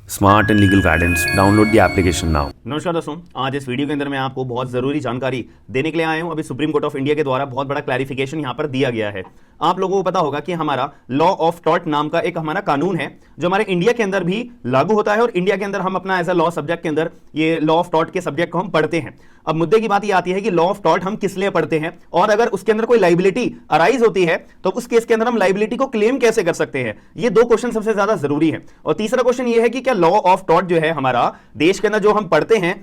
Smart and legal guidance download the application now. नमस्कार दोस्तों, आज इस वीडियो के अंदर मैं आपको बहुत जरूरी जानकारी देने के लिए आया हूं। अभी सुप्रीम कोर्ट ऑफ इंडिया के द्वारा बहुत बड़ा क्लैरिफिकेशन यहां पर दिया गया है। आप लोगों को पता होगा कि हमारा लॉ ऑफ टॉर्ट नाम का एक हमारा कानून है जो हमारे इंडिया के अंदर भी लागू होता है और इंडिया के अंदर हम अपना एज अ लॉ सब्जेक्ट के अंदर ये लॉ ऑफ टॉर्ट के सब्जेक्ट को हम पढ़ते हैं। अब मुद्दे की बात ये आती है कि लॉ ऑफ टॉर्ट हम किस लिए पढ़ते हैं और अगर उसके अंदर कोई लाइबिलिटी अराइज होती है तो उस केस के अंदर हम लाइबिलिटी को क्लेम कैसे कर सकते हैं। ये दो क्वेश्चन सबसे ज्यादा जरूरी है। और तीसरा क्वेश्चन ये है कि क्या लॉ ऑफ टॉर्ट जो है हमारा देश के अंदर जो हम पढ़ते हैं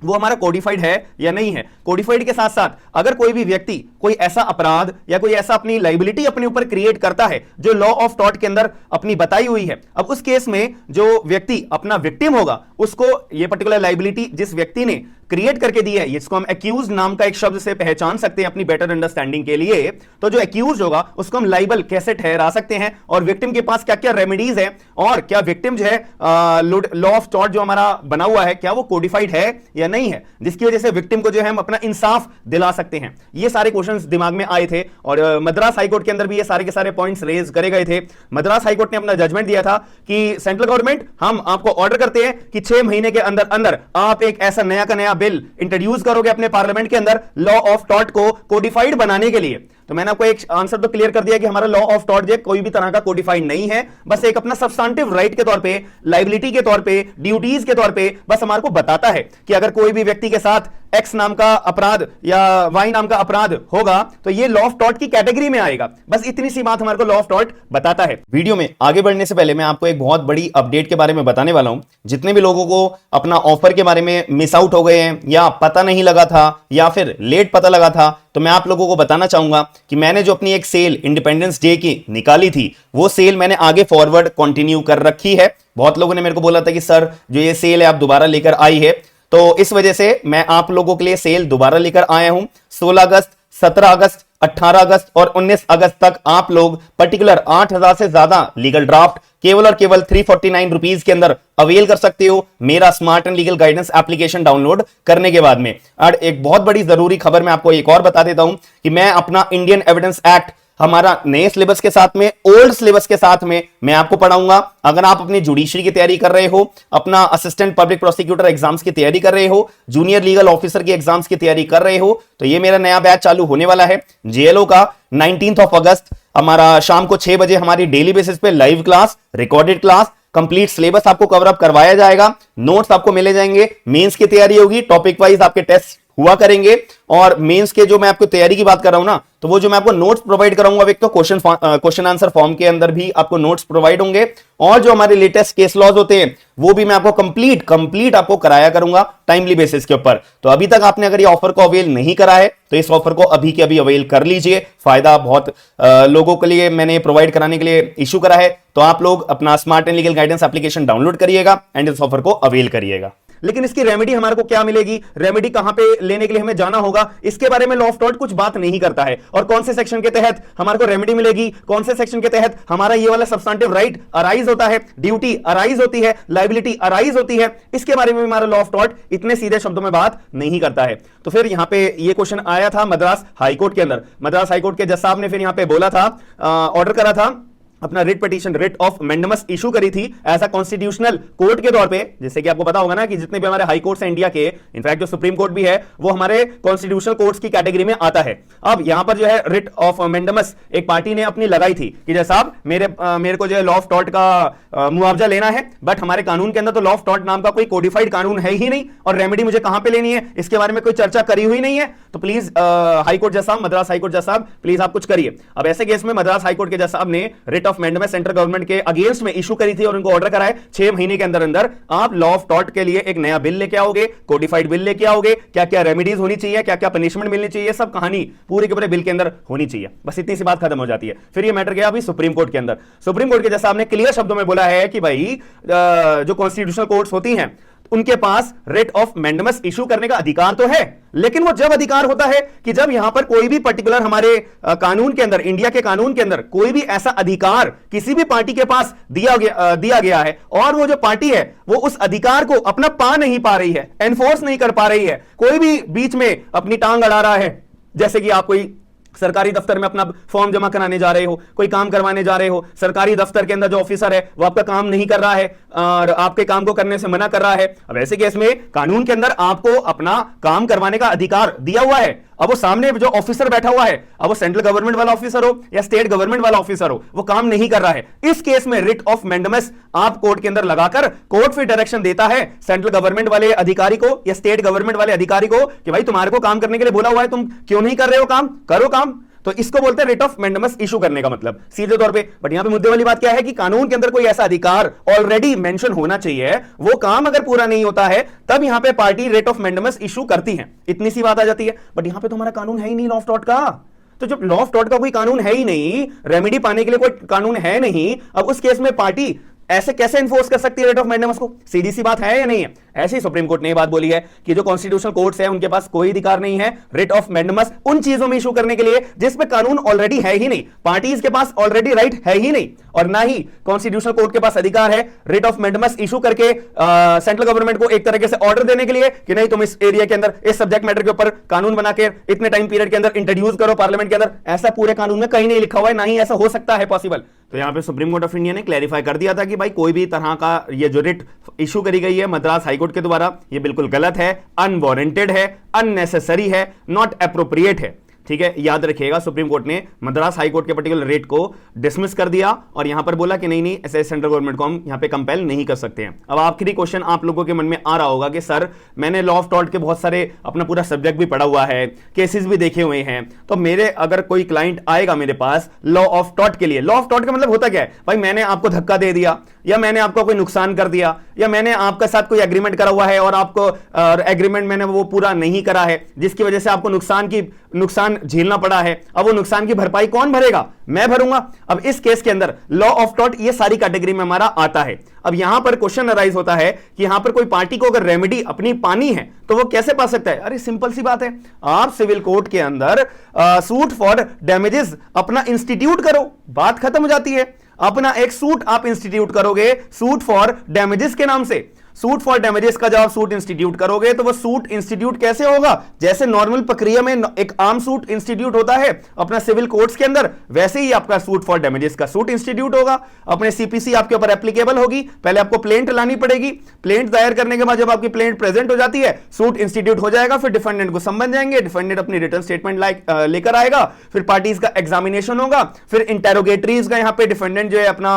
वो हमारा कोडिफाइड है या नहीं है। कोडिफाइड के साथ साथ अगर कोई भी व्यक्ति कोई ऐसा अपराध या कोई ऐसा अपनी लाइबिलिटी अपने ऊपर क्रिएट करता है जो लॉ ऑफ टॉर्ट के अंदर अपनी बताई हुई है, अब उस केस में जो व्यक्ति अपना विक्टिम होगा उसको ये पर्टिकुलर लाइबिलिटी जिस व्यक्ति ने क्रिएट करके दी है, इसको हम एक्यूज नाम का एक शब्द से पहचान सकते हैं अपनी बेटर अंडरस्टैंडिंग के लिए। तो जो एक्यूज होगा उसको हम लाइबल कैसे ठहरा सकते हैं और विक्टिम के पास क्या क्या रेमेडीज है और क्या विक्टिम जो है लॉ ऑफ टॉर्ट जो हमारा बना हुआ है क्या वो कोडिफाइड है या नहीं है, जिसकी वजह से विक्टिम को जो है हम अपना इंसाफ दिला सकते हैं। ये सारे क्वेश्चंस दिमाग में आए थे और मद्रास हाईकोर्ट के अंदर भी ये सारे के सारे पॉइंट्स रेज करे गए थे। मद्रास हाईकोर्ट ने अपना जजमेंट दिया था कि सेंट्रल गवर्नमेंट हम आपको ऑर्डर करते हैं कि 6 महीने के अंदर अंदर आप एक ऐसा नया का नया बिल इंट्रोड्यूस करोगे अपने पार्लियामेंट के अंदर लॉ ऑफ टॉर्ट को कोडिफाइड बनाने के लिए। तो मैंने आपको एक आंसर तो क्लियर कर दिया कि हमारा लॉ ऑफ टॉर्ट जो कोई भी तरह का कोडिफाइड नहीं है, बस एक अपना सब्सटेंटिव राइट के तौर पे, लाइबिलिटी के तौर पे, ड्यूटीज के तौर पे बस हमारे को बताता है कि अगर कोई भी व्यक्ति के साथ एक्स नाम का अपराध या वाई नाम का अपराध होगा तो ये लॉ ऑफ टॉर्ट की कैटेगरी में आएगा। बस इतनी सी बात हमारे को लॉ ऑफ टॉर्ट बताता है। वीडियो में आगे बढ़ने से पहले मैं आपको एक बहुत बड़ी अपडेट के बारे में बताने वाला हूं। जितने भी लोगों को अपना ऑफर के बारे में मिस आउट हो गए हैं या पता नहीं लगा था या फिर लेट पता लगा था, तो मैं आप लोगों को बताना चाहूंगा कि मैंने जो अपनी एक सेल इंडिपेंडेंस डे की निकाली थी वो सेल मैंने आगे फॉरवर्ड कंटिन्यू कर रखी है। बहुत लोगों ने मेरे को बोला था कि सर जो ये सेल है आप दोबारा लेकर आई है, तो इस वजह से मैं आप लोगों के लिए सेल दोबारा लेकर आया हूं। 16 अगस्त, 17 अगस्त, 18 अगस्त और 19 अगस्त तक आप लोग पर्टिकुलर 8000 से ज्यादा लीगल ड्राफ्ट केवल और केवल 349 रुपीज के अंदर अवेल कर सकते हो मेरा smart and legal guidance application download करने के बाद में। और एक बहुत बड़ी जरूरी खबर मैं आपको एक और बता देता हूं कि मैं अपना इंडियन एविडेंस एक्ट हमारा नए सिलेबस के साथ में, ओल्ड सिलेबस के साथ में मैं आपको पढ़ाऊंगा। अगर आप अपनी जुडिशरी की तैयारी कर रहे हो, अपना असिस्टेंट पब्लिक प्रोसिक्यूटर एग्जाम्स की तैयारी कर रहे हो, जूनियर लीगल ऑफिसर की एग्जाम्स की तैयारी कर रहे हो, तो ये मेरा नया बैच चालू होने वाला है जेएलओ का। 19 अगस्त हमारा शाम को 6 बजे हमारी डेली बेसिस पे live class, recorded class, complete syllabus आपको कवर अप करवाया जाएगा। नोट्स आपको मिले जाएंगे, मेंस की तैयारी होगी, टॉपिक वाइज आपके टेस्ट हुआ करेंगे। और मेंस के जो मैं आपको तैयारी की बात कर रहा हूं ना, तो वो जो मैं आपको नोट्स प्रोवाइड कराऊंगा एक तो क्वेश्चन आंसर फॉर्म के अंदर भी आपको नोट्स प्रोवाइड होंगे और जो हमारे लेटेस्ट केस लॉज होते हैं वो भी मैं आपको कंप्लीट आपको कराया करूंगा टाइमली बेसिस के ऊपर। तो अभी तक आपने अगर ये ऑफर को अवेल नहीं करा है तो इस ऑफर को अभी के अभी अवेल कर लीजिए। फायदा बहुत लोगों के लिए मैंने प्रोवाइड कराने के लिए इशू करा है, तो आप लोग अपना smart and legal guidance application download करिएगा एंड इस ऑफर को अवेल करिएगा। लेकिन इसकी रेमेडी हमारे को क्या मिलेगी, रेमेडी कहां पे लेने के लिए हमें जाना होगा, इसके बारे में लॉ ऑफ टॉर्ट कुछ बात नहीं करता है। और कौन से सेक्शन के तहत हमारे को रेमेडी मिलेगी, कौन से सेक्शन के तहत हमारा ये वाला सब्सटेंटिव राइट अराइज होता है, ड्यूटी अराइज होती है, लाइबिलिटी अराइज होती है, इसके बारे में हमारा लॉ ऑफ टॉर्ट इतने सीधे शब्दों में बात नहीं करता है। तो फिर यहां पे ये क्वेश्चन आया था मद्रास हाईकोर्ट के अंदर। मद्रास हाईकोर्ट के जज साहब ने फिर यहां पे बोला था, ऑर्डर करा था, अपना writ petition, writ of mandamus issue करी थी ऐसा कॉन्स्टिट्यूशनल कोर्ट के तौर पे। जैसे कि आपको पता होगा ना कि जितने भी हमारे हाई कोर्ट्स हैं इंडिया के, इनफैक्ट जो सुप्रीम कोर्ट भी है वो हमारे कॉन्स्टिट्यूशनल कोर्ट्स की कैटेगरी में आता है। अब यहां पर जो है रिट ऑफ मैंडेमस एक पार्टी ने अपनी लगाई थी कि जैसा साहब मेरे को जो है लॉ ऑफ टॉर्ट का मुआवजा लेना है, बट हमारे कानून के अंदर तो लॉ ऑफ टॉर्ट नाम का कोई कोडिफाइड कानून है ही नहीं और रेमेडी मुझे कहां पे लेनी है इसके बारे में कोई चर्चा करी हुई नहीं है। तो प्लीज हाईकोर्ट जज साहब, मद्रास हाईकोर्ट जज साहब, प्लीज आप कुछ करिए। अब ऐसे केस में मद्रास हाईकोर्ट के जज साहब ने writ of mandamus central government के अगेंस्ट में इशू करी थी और उनको ऑर्डर कराए 6 महीने के अंदर अंदर आप लॉ ऑफ टॉर्ट के लिए एक नया बिल लेके आओगे, कोडिफाइड बिल लेके आओगे, क्या क्या रेमेडीज होनी चाहिए, क्या क्या पनिशमेंट मिलनी चाहिए, सब कहानी पूरे के पूरे बिल के अंदर होनी चाहिए। बस इतनी सी बात खत्म हो जाती है। फिर ये मैटर गया अभी सुप्रीम कोर्ट के अंदर। सुप्रीम कोर्ट के जज साहब ने क्लियर शब्दों में बोला है कि भाई जो कॉन्स्टिट्यूशनल कोर्ट्स होती हैं उनके पास रिट ऑफ मैंडेमस इशू करने का अधिकार तो है, लेकिन वो जब अधिकार होता है कि जब यहां पर कोई भी पर्टिकुलर हमारे कानून के अंदर, इंडिया के कानून के अंदर कोई भी ऐसा अधिकार किसी भी पार्टी के पास दिया गया है और वो जो पार्टी है वो उस अधिकार को अपना पा नहीं पा रही है, एनफोर्स नहीं कर पा रही है, कोई भी बीच में अपनी टांग अड़ा रहा है, जैसे कि आप कोई सरकारी दफ्तर में अपना फॉर्म जमा कराने जा रहे हो, कोई काम करवाने जा रहे हो, सरकारी दफ्तर के अंदर जो ऑफिसर है वो आपका काम नहीं कर रहा है और आपके काम को करने से मना कर रहा है। अब ऐसे केस में कानून के अंदर आपको अपना काम करवाने का अधिकार दिया हुआ है। अब वो सामने जो ऑफिसर बैठा हुआ है, अब वो सेंट्रल गवर्नमेंट वाला ऑफिसर हो या स्टेट गवर्नमेंट वाला ऑफिसर हो, वो काम नहीं कर रहा है। इस केस में रिट ऑफ मैंडेमस आप कोर्ट के अंदर लगाकर कोर्ट फिर डायरेक्शन देता है सेंट्रल गवर्नमेंट वाले अधिकारी को या स्टेट गवर्नमेंट वाले अधिकारी को कि भाई तुम्हारे को काम करने के लिए बोला हुआ है, तुम क्यों नहीं कर रहे हो काम, करो काम। तो इसको बोलते हैं रिट ऑफ मैंडेमस इशू करने का मतलब सीधे तौर पे। बट यहां पे मुद्दे वाली बात क्या है कि कानून के अंदर कोई ऐसा अधिकार ऑलरेडी मेंशन होना चाहिए, वो काम अगर पूरा नहीं होता है तब यहां पे party writ of mandamus issue करती है, इतनी सी बात आ जाती है। बट यहां पे तो हमारा कानून है ही नहीं लॉ ऑफ टॉर्ट का। तो जब लॉ ऑफ टॉर्ट का कोई कानून है ही नहीं, रेमेडी पाने के लिए कोई कानून है नहीं, अब उस केस में पार्टी ऐसे कैसे इन्फोर्स कर सकती है रेट ऑफ मैंडेमस को? सीधी सी बात है या नहीं है? ऐसे ही सुप्रीम कोर्ट ने बात बोली है कि जो कॉन्स्टिट्यूशनल कोर्ट्स है उनके पास कोई अधिकार नहीं है रिट ऑफ मैंडेमस उन चीजों में इशू करने के लिए जिसमें कानून ऑलरेडी है ही नहीं, पार्टीज के पास ऑलरेडी राइट है ही नहीं, और ना ही कॉन्स्टिट्यूशनल कोर्ट के पास अधिकार है रिट ऑफ मैंडेमस इशू करके सेंट्रल गवर्नमेंट को एक तरीके से ऑर्डर देने के लिए कि नहीं तुम इस एरिया के अंदर इस सब्जेक्ट मैटर के ऊपर कानून बना के इतने टाइम पीरियड के अंदर इंट्रोड्यूस करो पार्लियामेंट के अंदर। ऐसा पूरे कानून में कहीं नहीं लिखा हुआ है, ना ही ऐसा हो सकता है पॉसिबल। तो यहां पे सुप्रीम कोर्ट ऑफ इंडिया ने क्लैरिफाई कर दिया था कि भाई कोई भी तरह का ये जो रिट इशू करी गई है मद्रास हाईकोर्ट के द्वारा, ये बिल्कुल गलत है, अनवारंटेड है, अननेसेसरी है, नॉट एप्रोप्रिएट है। ठीक है, याद रखिएगा सुप्रीम कोर्ट ने मद्रास हाई कोर्ट के पर्टिकुलर रेट को डिसमिस कर दिया और यहां पर बोला कि नहीं नहीं ऐसे सेंट्रल गवर्नमेंट को हम यहां पे कंपेल नहीं कर सकते हैं। अब आखिरी क्वेश्चन आप लोगों के मन में आ रहा होगा कि सर मैंने लॉ ऑफ टॉर्ट के बहुत सारे अपना पूरा सब्जेक्ट भी पढ़ा हुआ है, केसेस भी देखे हुए हैं, तो मेरे अगर कोई क्लाइंट आएगा मेरे पास लॉ ऑफ टॉर्ट के लिए, लॉ ऑफ टॉर्ट का मतलब होता क्या है? भाई मैंने आपको धक्का दे दिया या मैंने आपको कोई नुकसान कर दिया या मैंने आपके साथ कोई एग्रीमेंट करा हुआ है और आपको एग्रीमेंट मैंने वो पूरा नहीं करा है जिसकी वजह से आपको नुकसान झेलना पड़ा है। अब वो नुकसान की भरपाई कौन भरेगा? मैं भरूंगा। अब इस केस के अंदर लॉ ऑफ टॉर्ट ये सारी कैटेगरी में हमारा आता है। अब यहां पर क्वेश्चन अराइज होता है कि यहां पर कोई पार्टी को अगर रेमेडी अपनी पानी है तो वो कैसे पा सकता है? अरे सिंपल सी बात है, आप सिविल कोर्ट के अंदर सूट फॉर डैमेजेस अपना इंस्टीट्यूट करो, बात खत्म हो जाती है। अपना एक सूट आप इंस्टीट्यूट करोगे सूट फॉर डैमेजेस के नाम से। सूट फॉर डैमेजेस का जब आप सूट इंस्टीट्यूट करोगे तो वो सूट इंस्टीट्यूट कैसे होगा? जैसे नॉर्मल प्रक्रिया में एक आम सूट इंस्टीट्यूट होता है अपना सिविल कोर्ट्स के अंदर, वैसे ही आपका सूट फॉर डैमेजेस का सूट इंस्टीट्यूट होगा। अपने सीपीसी आपके ऊपर एप्लीकेबल होगी। पहले आपको प्लेंट लानी पड़ेगी, प्लेंट दायर करने के बाद जब आपकी प्लेंट प्रेजेंट हो जाती है सूट इंस्टीट्यूट हो जाएगा। फिर डिफेंडेंट को समन जाएंगे, डिफेंडेंट अपनी रिटर्न स्टेटमेंट लेकर आएगा, फिर पार्टीज का एग्जामिनेशन होगा, फिर इंटेरोगेटरीज का यहाँ पे डिफेंडेंट जो है अपना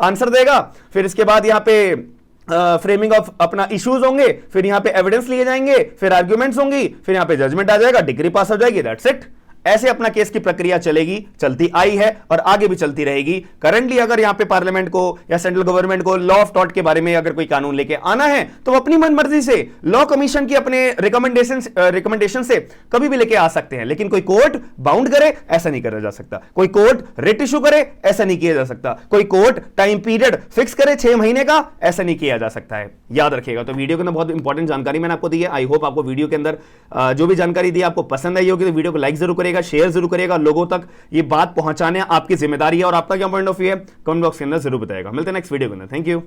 आंसर देगा, फिर इसके बाद यहाँ पे फ्रेमिंग ऑफ अपना इश्यूज होंगे, फिर यहां पे एविडेंस लिए जाएंगे, फिर आर्ग्यूमेंट्स होंगी, फिर यहां पे जजमेंट आ जाएगा, डिग्री पास हो जाएगी, दैट्स इट। ऐसे अपना केस की प्रक्रिया चलेगी, चलती आई है और आगे भी चलती रहेगी। करंटली अगर यहां पे पार्लियामेंट को या सेंट्रल गवर्नमेंट को लॉ ऑफ टॉर्ट के बारे में अगर कोई कानून लेके आना है तो वो अपनी मनमर्जी से लॉ कमीशन की अपने रिकमेंडेशन से कभी भी लेके आ सकते हैं, लेकिन कोई कोर्ट बाउंड करे ऐसा नहीं करा जा सकता, कोई कोर्ट रिट इशू करे ऐसा नहीं किया जा सकता, कोई कोर्ट टाइम पीरियड फिक्स करे 6 महीने का ऐसा नहीं किया जा सकता है। याद रखिएगा। तो वीडियो के अंदर बहुत इंपॉर्टेंट जानकारी मैंने आपको दी है। आई होप आपको वीडियो के अंदर जो भी जानकारी दी आपको पसंद आई होगी। तो वीडियो को लाइक जरूर करेगा, शेयर जरूर करेगा, लोगों तक ये बात पहुंचाने आपकी जिम्मेदारी है। और आपका क्या पॉइंट ऑफ व्यू है कमेंट बॉक्स के अंदर जरूर बताएगा। मिलते हैं नेक्स्ट वीडियो के अंदर। Thank you.